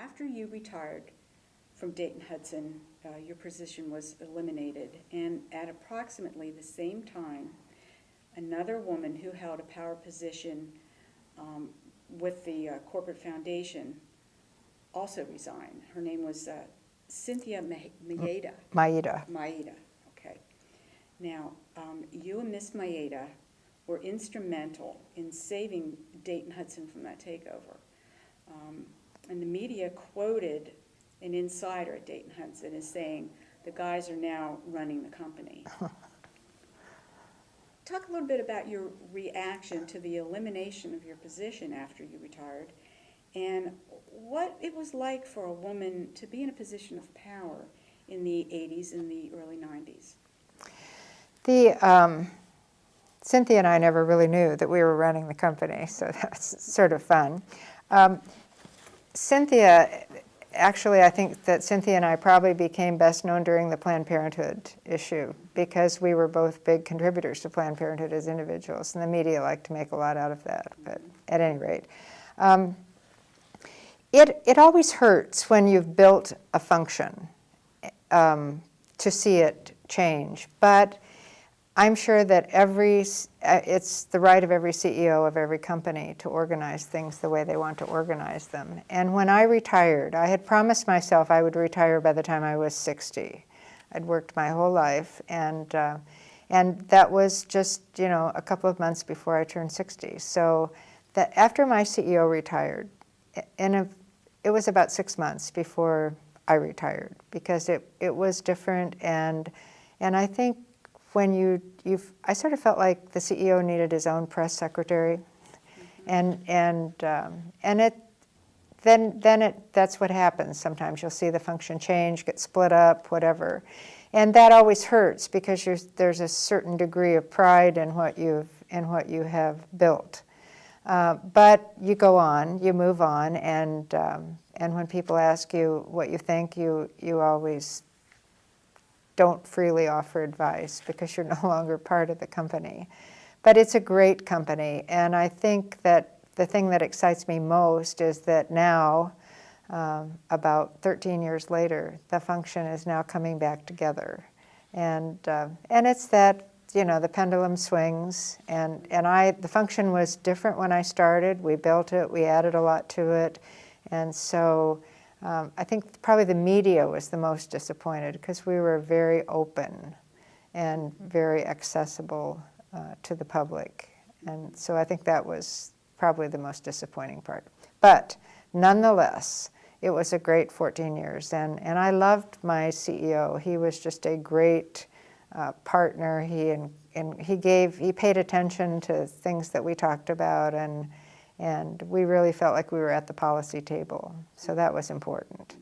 after you retired from Dayton-Hudson, your position was eliminated, and at approximately the same time, another woman who held a power position with the corporate foundation also resigned. Her name was Cynthia Maeda. Maeda. Maeda, okay. Now, you and Miss Maeda were instrumental in saving Dayton-Hudson from that takeover. And the media quoted an insider at Dayton-Hudson as saying, the guys are now running the company. Talk a little bit about your reaction to the elimination of your position after you retired, and what it was like for a woman to be in a position of power in the 80s and the early 90s. Cynthia and I never really knew that we were running the company, so that's sort of fun. Cynthia, actually, I think that Cynthia and I probably became best known during the Planned Parenthood issue because we were both big contributors to Planned Parenthood as individuals, and the media liked to make a lot out of that, but at any rate. It always hurts when you've built a function to see it change, but I'm sure that it's the right of every CEO of every company to organize things the way they want to organize them. And when I retired, I had promised myself I would retire by the time I was 60. I'd worked my whole life, and that was just, a couple of months before I turned 60. So that after my CEO retired, it was about 6 months before I retired because it was different, and I think when I sort of felt like the CEO needed his own press secretary, that's what happens. Sometimes you'll see the function change, get split up, whatever, and that always hurts because there's a certain degree of pride in what you have built. But you go on, you move on, and when people ask you what you think, you always don't freely offer advice because you're no longer part of the company. But it's a great company, and I think that the thing that excites me most is that now, about 13 years later, the function is now coming back together. And it's that, the pendulum swings, and the function was different when I started. We built it, we added a lot to it, and so I think probably the media was the most disappointed because we were very open and very accessible to the public. And so I think that was probably the most disappointing part. But nonetheless, it was a great 14 years. And I loved my CEO. He was just a great partner. He paid attention to things that we talked about, and we really felt like we were at the policy table. So that was important.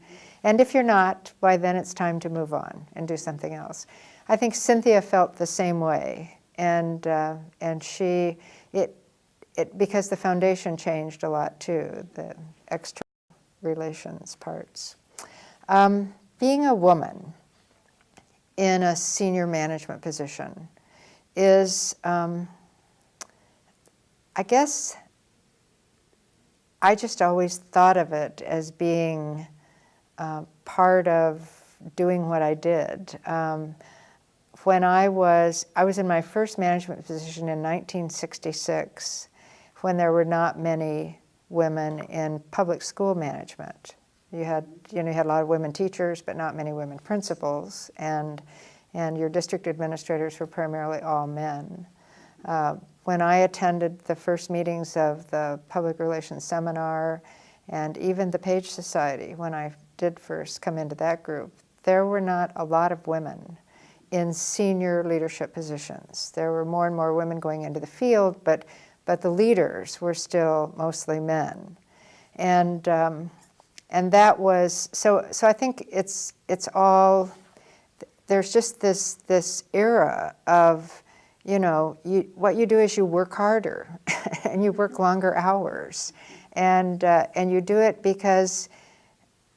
And if you're not, why then it's time to move on and do something else. I think Cynthia felt the same way, and because the foundation changed a lot too, the external relations parts. Being a woman in a senior management position is, I guess, I just always thought of it as being part of doing what I did. When I was in my first management position in 1966, when there were not many women in public school management. You had a lot of women teachers, but not many women principals, and your district administrators were primarily all men. When I attended the first meetings of the Public Relations Seminar and even the Page Society, when I did first come into that group, there were not a lot of women in senior leadership positions. There were more and more women going into the field, but the leaders were still mostly men. And that was, so I think it's all, there's just this era of, what you do is you work harder and you work longer hours, and you do it because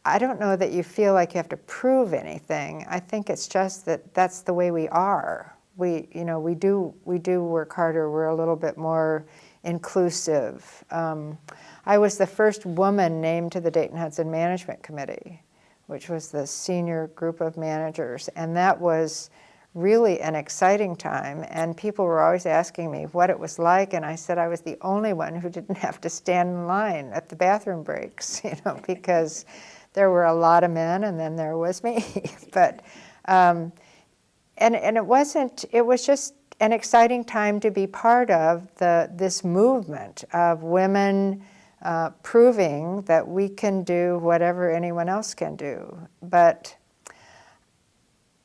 I don't know that you feel like you have to prove anything. I think it's just that that's the way we are. We do work harder. We're a little bit more inclusive. I was the first woman named to the Dayton-Hudson Management Committee, which was the senior group of managers, and that was really an exciting time, and people were always asking me what it was like, and I said I was the only one who didn't have to stand in line at the bathroom breaks, because there were a lot of men and then there was me. But and it was just an exciting time to be part of this movement of women proving that we can do whatever anyone else can do. But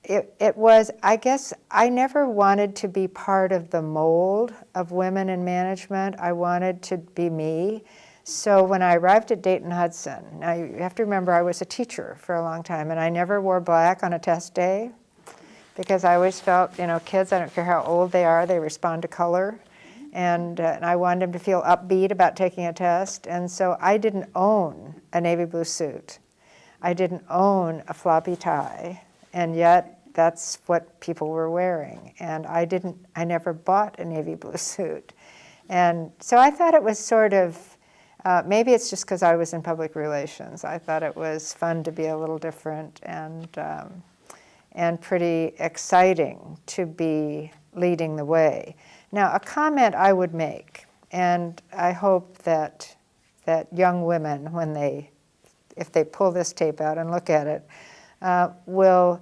it was, I guess, I never wanted to be part of the mold of women in management. I wanted to be me. So when I arrived at Dayton-Hudson, now you have to remember I was a teacher for a long time, and I never wore black on a test day because I always felt, kids, I don't care how old they are, they respond to color. And I wanted them to feel upbeat about taking a test. And so I didn't own a navy blue suit. I didn't own a floppy tie. And yet, that's what people were wearing. And I never bought a navy blue suit. And so I thought it was sort of, maybe it's just because I was in public relations. I thought it was fun to be a little different and pretty exciting to be leading the way. Now, a comment I would make, and I hope that young women, if they pull this tape out and look at it, will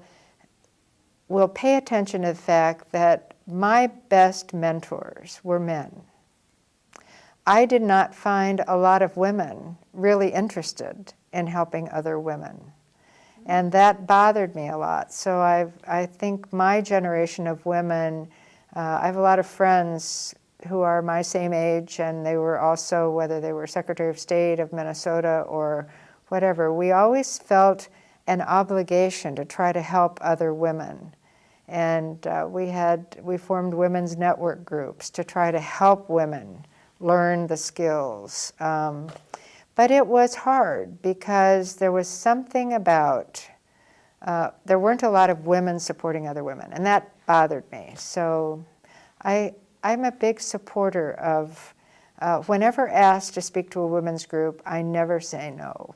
pay attention to the fact that my best mentors were men. I did not find a lot of women really interested in helping other women. And that bothered me a lot. So I think my generation of women, I have a lot of friends who are my same age, and they were also, whether they were Secretary of State of Minnesota or whatever, we always felt an obligation to try to help other women. And we formed women's network groups to try to help women learn the skills. But it was hard because there was something about, there weren't a lot of women supporting other women, and that bothered me. So I'm a big supporter of, whenever asked to speak to a women's group, I never say no.